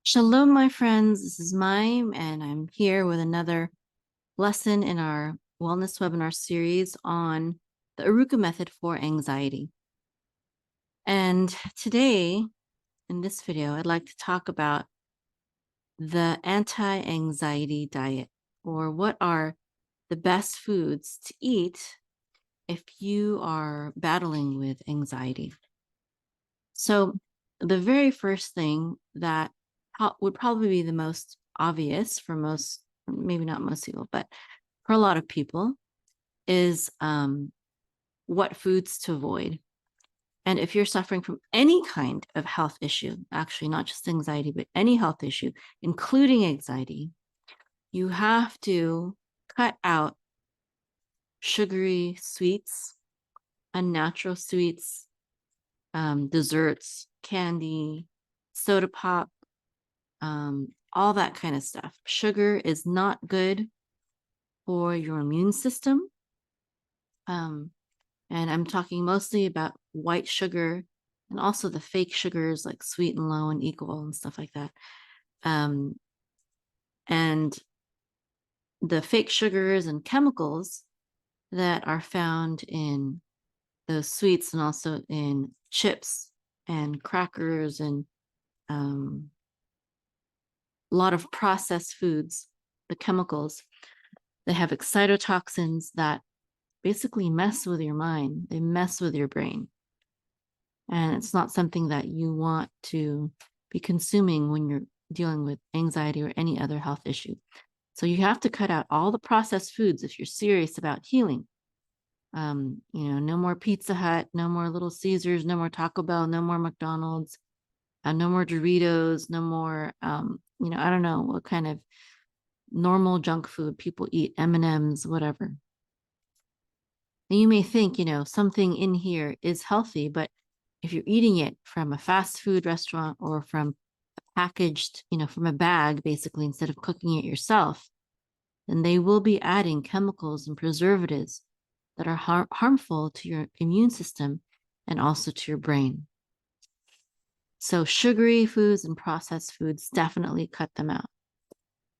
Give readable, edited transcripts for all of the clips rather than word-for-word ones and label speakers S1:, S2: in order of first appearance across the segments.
S1: Shalom, my friends. This is Mime, and I'm here with another lesson in our wellness webinar series on the Aruka method for anxiety. And today, in this video, I'd like to talk about the anti-anxiety diet, or what are the best foods to eat if you are battling with anxiety. So, the very first thing that would probably be the most obvious for most, maybe not most people, but for a lot of people, is what foods to avoid. And if you're suffering from any kind of health issue, actually not just anxiety, but any health issue, including anxiety, you have to cut out sugary sweets, unnatural sweets, desserts, candy, soda pop, all that kind of stuff. Sugar is not good for your immune system. And I'm talking mostly about white sugar and also the fake sugars like sweet and low and equal and stuff like that. Um, and the fake sugars and chemicals that are found in those sweets and also in chips and crackers and a lot of processed foods, the chemicals, they have excitotoxins that basically mess with your mind. They mess with your brain. And it's not something that you want to be consuming when you're dealing with anxiety or any other health issue. So you have to cut out all the processed foods if you're serious about healing. No more Pizza Hut, no more Little Caesars, no more Taco Bell, no more McDonald's, no more Doritos, no more, I don't know what kind of normal junk food people eat, M&Ms, whatever. And you may think, something in here is healthy, but if you're eating it from a fast food restaurant or from a packaged, from a bag, basically, instead of cooking it yourself, then they will be adding chemicals and preservatives that are harmful to your immune system and also to your brain. So sugary foods and processed foods, definitely cut them out.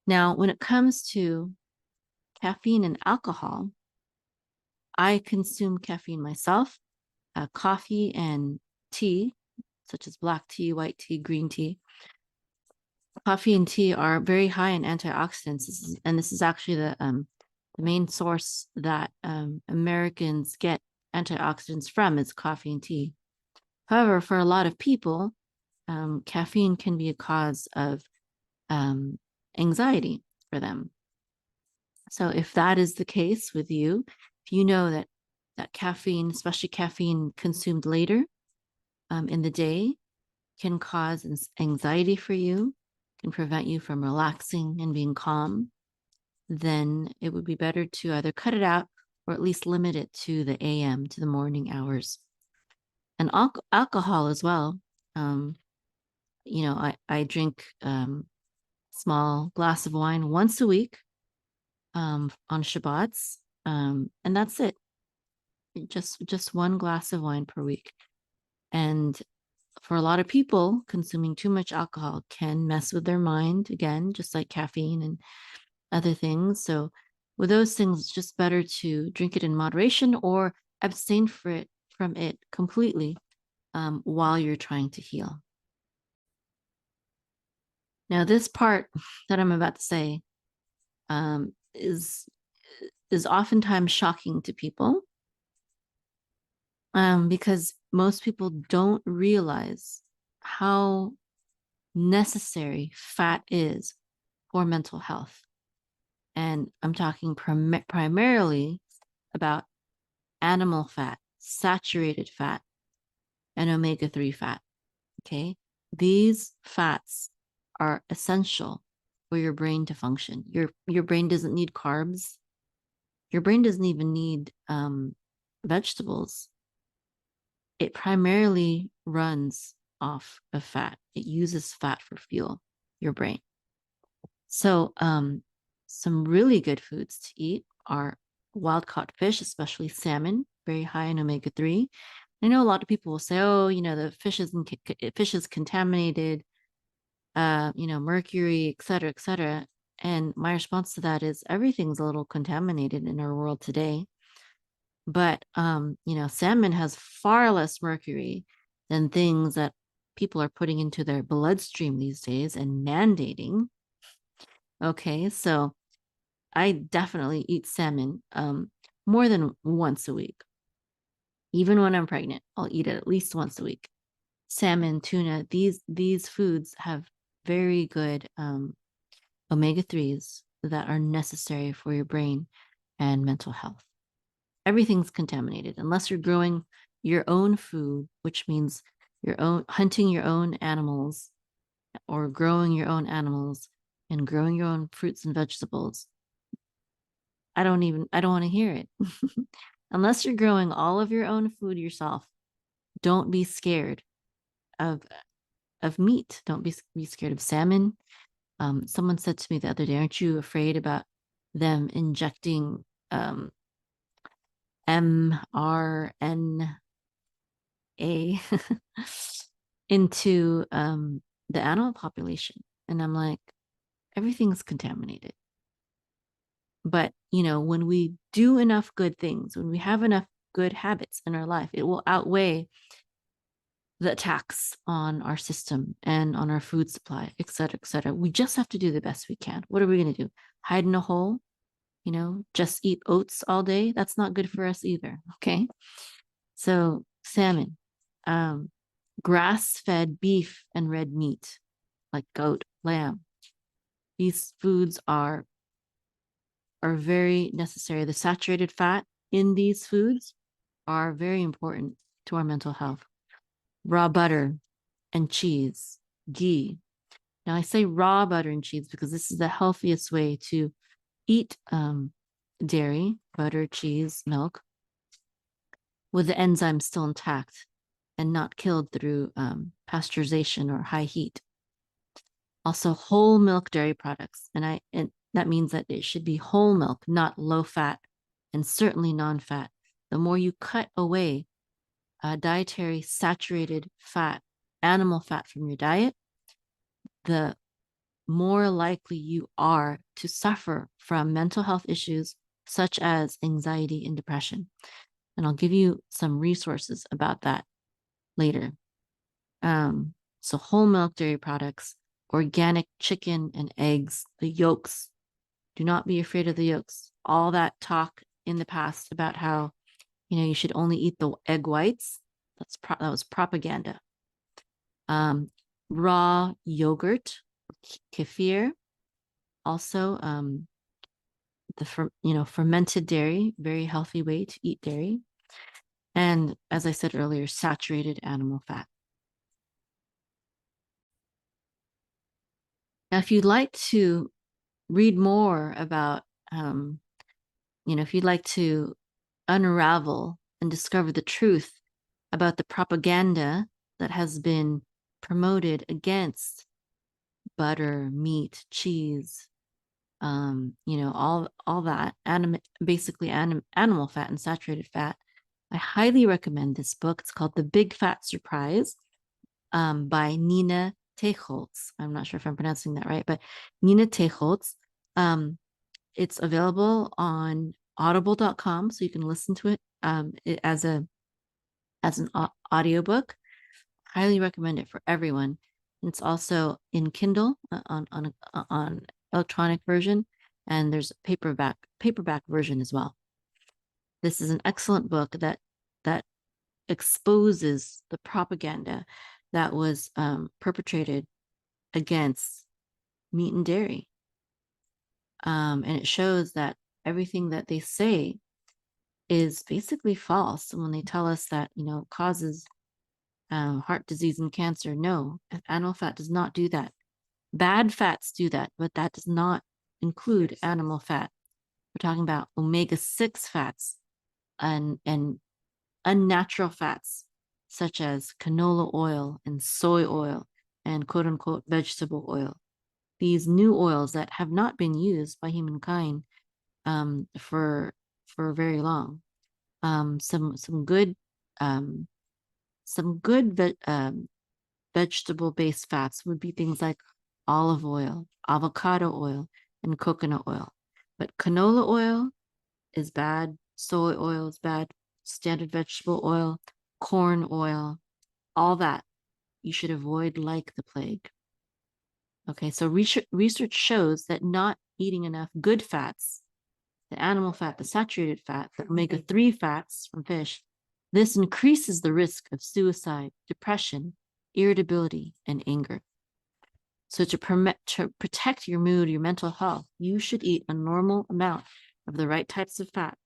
S1: Now, when it comes to caffeine and alcohol, I consume caffeine myself, coffee and tea, such as black tea, white tea, green tea. Coffee and tea are very high in antioxidants, and this is actually the main source that Americans get antioxidants from is coffee and tea. However, for a lot of people, caffeine can be a cause of anxiety for them. So if that is the case with you, if you know that caffeine, especially caffeine consumed later in the day, can cause anxiety for you, can prevent you from relaxing and being calm, then it would be better to either cut it out or at least limit it to the AM, to the morning hours. And alcohol as well. I drink small glass of wine once a week on Shabbats, and that's it. Just one glass of wine per week. And for a lot of people, consuming too much alcohol can mess with their mind again, just like caffeine and other things. So with those things, it's just better to drink it in moderation or abstain from it completely while you're trying to heal. Now, this part that I'm about to say is oftentimes shocking to people because most people don't realize how necessary fat is for mental health. And I'm talking primarily about animal fat, saturated fat, and omega-3 fat. Okay. These fats are essential for your brain to function. Your brain doesn't need carbs. Your brain doesn't even need vegetables. It primarily runs off of fat. It uses fat for fuel, your brain. So some really good foods to eat are wild caught fish, especially salmon, very high in omega-3. I know a lot of people will say, oh, the fish is contaminated. mercury, et cetera, et cetera. And my response to that is everything's a little contaminated in our world today. But salmon has far less mercury than things that people are putting into their bloodstream these days and mandating. Okay, so I definitely eat salmon more than once a week. Even when I'm pregnant, I'll eat it at least once a week. Salmon, tuna, these foods have very good omega-3s that are necessary for your brain and mental health. Everything's contaminated unless you're growing your own food, which means hunting your own animals or growing your own animals and growing your own fruits and vegetables. I don't want to hear it. Unless you're growing all of your own food yourself, don't be scared of meat. Don't be scared of salmon. Someone said to me the other day, aren't you afraid about them injecting mRNA into the animal population? And I'm like, everything's contaminated. But, when we do enough good things, when we have enough good habits in our life, it will outweigh the attacks on our system and on our food supply, et cetera, et cetera. We just have to do the best we can. What are we going to do? Hide in a hole? Just eat oats all day? That's not good for us either. Okay. So salmon, grass-fed beef and red meat, like goat, lamb. These foods are very necessary. The saturated fat in these foods are very important to our mental health. Raw butter and cheese, ghee. Now, I say raw butter and cheese because this is the healthiest way to eat dairy, butter, cheese, milk, with the enzymes still intact and not killed through pasteurization or high heat. Also, whole milk dairy products, and that means that it should be whole milk, not low fat, and certainly non-fat. The more you cut away dietary saturated fat, animal fat from your diet, the more likely you are to suffer from mental health issues such as anxiety and depression. And I'll give you some resources about that later. So whole milk dairy products, organic chicken and eggs, the yolks. Do not be afraid of the yolks. All that talk in the past about how, you should only eat the egg whites, that was propaganda. Raw yogurt, kefir, also fermented dairy, very healthy way to eat dairy. And as I said earlier, saturated animal fat. Now, if you'd like to read more about, if you'd like to unravel and discover the truth about the propaganda that has been promoted against butter, meat, cheese, all that basically animal fat and saturated fat, I highly recommend this book. It's called The Big Fat Surprise by Nina Teicholz. I'm not sure if I'm pronouncing that right, but Nina Teicholz. It's available on audible.com, so you can listen to it as an audiobook. Highly recommend it for everyone. It's also in Kindle on electronic version, and there's a paperback version as well. This is an excellent book that exposes the propaganda that was perpetrated against meat and dairy. And it shows that everything that they say is basically false. And when they tell us that, it causes heart disease and cancer, no, animal fat does not do that. Bad fats do that, but that does not include animal fat. We're talking about omega-6 fats and unnatural fats, such as canola oil and soy oil and quote unquote vegetable oil. These new oils that have not been used by humankind for very long. Some good vegetable based fats would be things like olive oil, avocado oil, and coconut oil. But canola oil is bad, soy oil is bad, standard vegetable oil, corn oil, all that you should avoid like the plague. Okay, so research shows that not eating enough good fats, the animal fat, the saturated fat, the omega-3 fats from fish, this increases the risk of suicide, depression, irritability, and anger. So to protect your mood, your mental health, you should eat a normal amount of the right types of fat,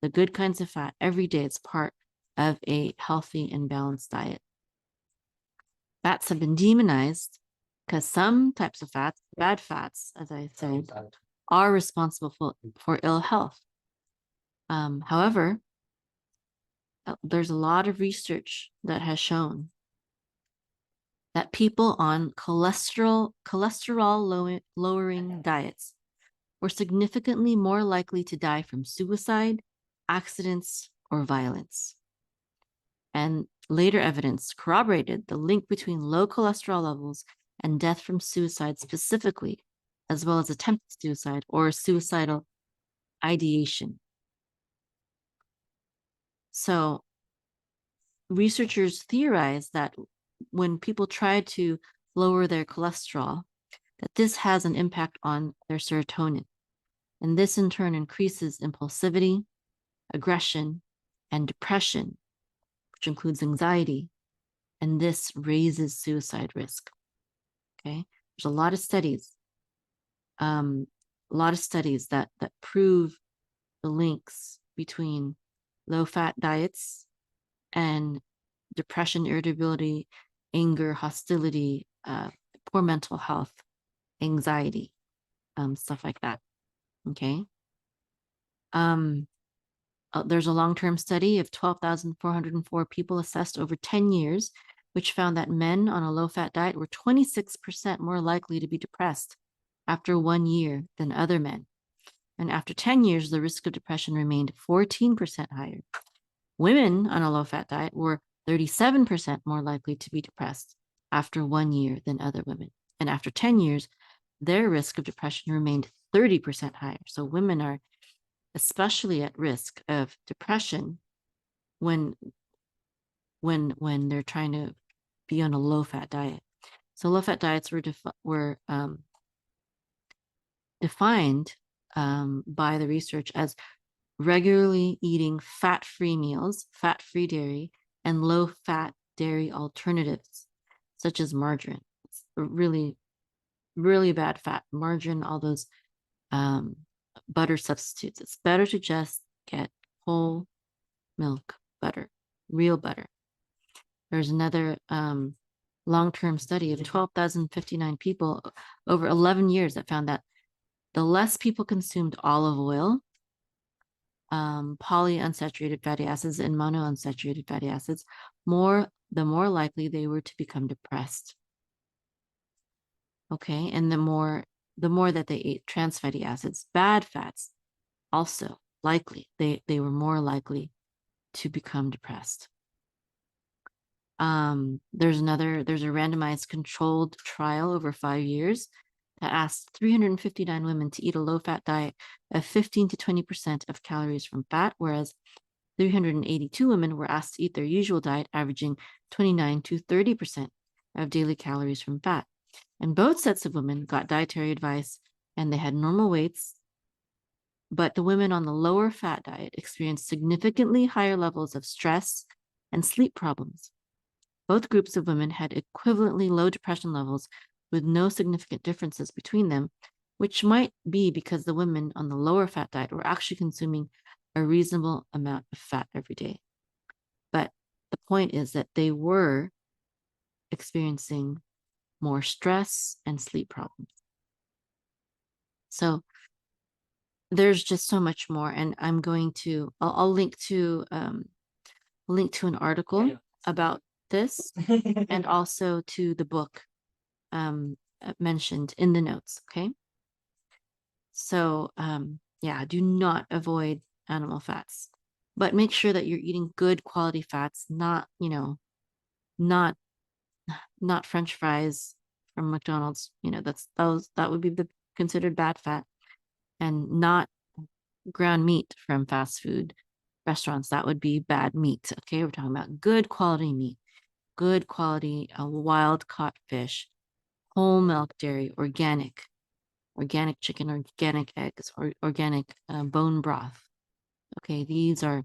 S1: the good kinds of fat every day. It's part of a healthy and balanced diet. Fats have been demonized because some types of fats, bad fats, as I said, are responsible for ill health. However, there's a lot of research that has shown that people on cholesterol lowering diets were significantly more likely to die from suicide, accidents, or violence. And later evidence corroborated the link between low cholesterol levels and death from suicide specifically, as well as attempted suicide or suicidal ideation. So researchers theorize that when people try to lower their cholesterol, that this has an impact on their serotonin. And this in turn increases impulsivity, aggression, and depression, which includes anxiety. And this raises suicide risk. Okay, there's a lot of studies, that prove the links between low-fat diets and depression, irritability, anger, hostility, poor mental health, anxiety, stuff like that. Okay. There's a long-term study of 12,404 people assessed over 10 years, which found that men on a low-fat diet were 26% more likely to be depressed after 1 year than other men. And after 10 years, the risk of depression remained 14% higher. Women on a low-fat diet were 37% more likely to be depressed after 1 year than other women. And after 10 years, their risk of depression remained 30% higher. So women are especially at risk of depression when they're trying to be on a low-fat diet. So low-fat diets were defined by the research as regularly eating fat-free meals, fat-free dairy, and low-fat dairy alternatives, such as margarine. It's a really, really bad fat. Margarine, all those butter substitutes. It's better to just get whole milk butter, real butter. There's another long-term study of 12,059 people over 11 years that found that the less people consumed olive oil, polyunsaturated fatty acids, and monounsaturated fatty acids, the more likely they were to become depressed. Okay, and the more that they ate trans fatty acids, bad fats, also likely they were more likely to become depressed. There's a randomized controlled trial over 5 years that asked 359 women to eat a low-fat diet of 15 to 20% of calories from fat, whereas 382 women were asked to eat their usual diet, averaging 29 to 30% of daily calories from fat. And both sets of women got dietary advice and they had normal weights, but the women on the lower fat diet experienced significantly higher levels of stress and sleep problems. Both groups of women had equivalently low depression levels with no significant differences between them, which might be because the women on the lower fat diet were actually consuming a reasonable amount of fat every day. But the point is that they were experiencing more stress and sleep problems. So there's just so much more, and I'm going to I'll link to an article about this and also to the book mentioned in the notes. Okay, so yeah, do not avoid animal fats, but make sure that you're eating good quality fats, not French fries from McDonald's, that would be considered bad fat, and not ground meat from fast food restaurants. That would be bad meat. Okay, we're talking about good quality meat, good quality wild caught fish, whole milk dairy, organic chicken, organic eggs, or organic bone broth. Okay, these are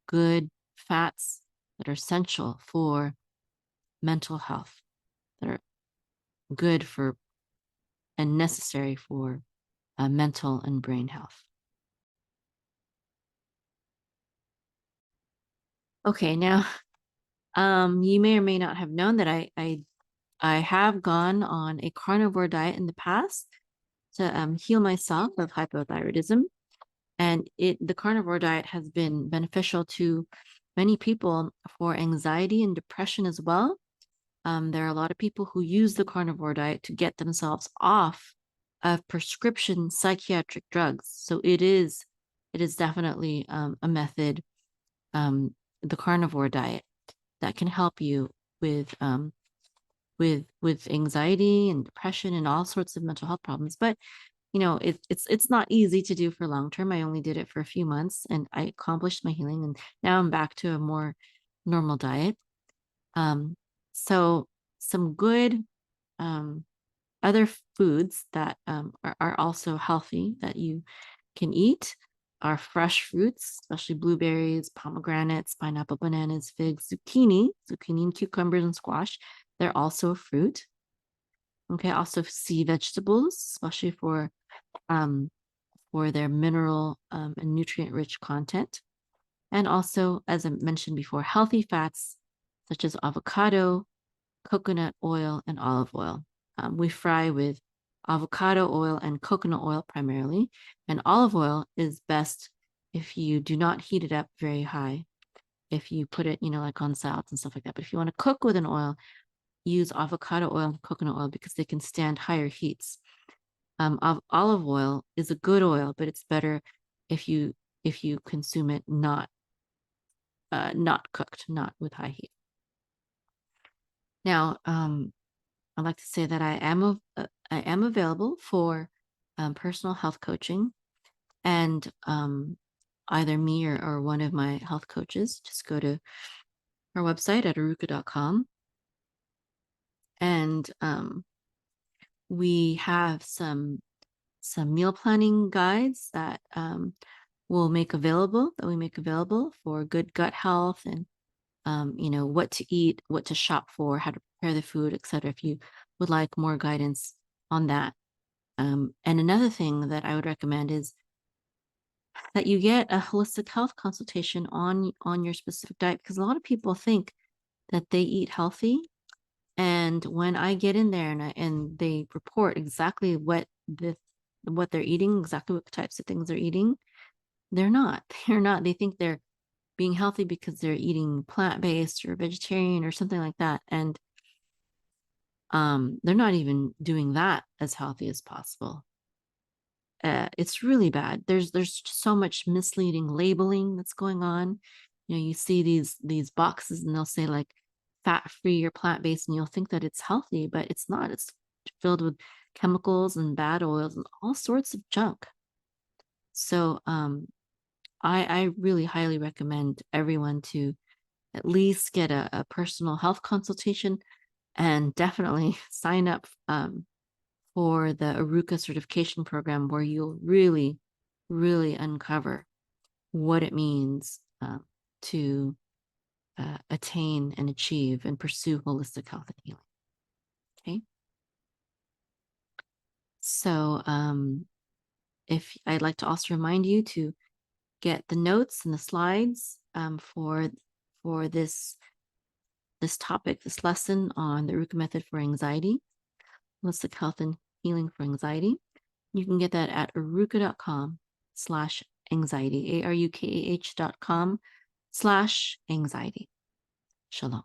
S1: good fats that are essential for mental health, that are good for and necessary for mental and brain health. Okay, now you may or may not have known that I have gone on a carnivore diet in the past to heal myself of hypothyroidism. And the carnivore diet has been beneficial to many people for anxiety and depression as well. There are a lot of people who use the carnivore diet to get themselves off of prescription psychiatric drugs. So it is definitely a method, the carnivore diet, that can help you with anxiety and depression and all sorts of mental health problems. But it's not easy to do for long term. I only did it for a few months and I accomplished my healing, and now I'm back to a more normal diet. So some good other foods that are also healthy that you can eat are fresh fruits, especially blueberries, pomegranates, pineapple, bananas, figs, zucchini and cucumbers and squash. They're also a fruit. Okay, also sea vegetables, especially for their mineral and nutrient-rich content. And also, as I mentioned before, healthy fats such as avocado, coconut oil, and olive oil. We fry with avocado oil and coconut oil primarily, and olive oil is best if you do not heat it up very high. If you put it, like on salads and stuff like that. But if you want to cook with an oil, use avocado oil and coconut oil because they can stand higher heats. Olive oil is a good oil, but it's better if you consume it not cooked, not with high heat. Now, I'd like to say that I am available for personal health coaching, and either me or one of my health coaches. Just go to our website at arukah.com, and we have some meal planning guides that we make available for good gut health, and what to eat, what to shop for, how to prepare the food, etc. If you would like more guidance on that. And another thing that I would recommend is that you get a holistic health consultation on your specific diet, because a lot of people think that they eat healthy, and when I get in there and they report exactly what they're eating, exactly what types of things they're eating, they're not. They think they're being healthy because they're eating plant-based or vegetarian or something like that, and they're not even doing that as healthy as possible. It's really bad. There's so much misleading labeling that's going on. You see these boxes and they'll say like fat-free or plant-based, and you'll think that it's healthy, but it's not. It's filled with chemicals and bad oils and all sorts of junk. So I really highly recommend everyone to at least get a personal health consultation, and definitely sign up for the Arukah certification program, where you'll really, really uncover what it means to attain and achieve and pursue holistic health and healing. Okay. So if I'd like to also remind you to get the notes and the slides for this topic, this lesson on the Arukah method for anxiety, holistic health and healing for anxiety. You can get that at arukah.com/anxiety, ARUKAH.com/anxiety. Shalom.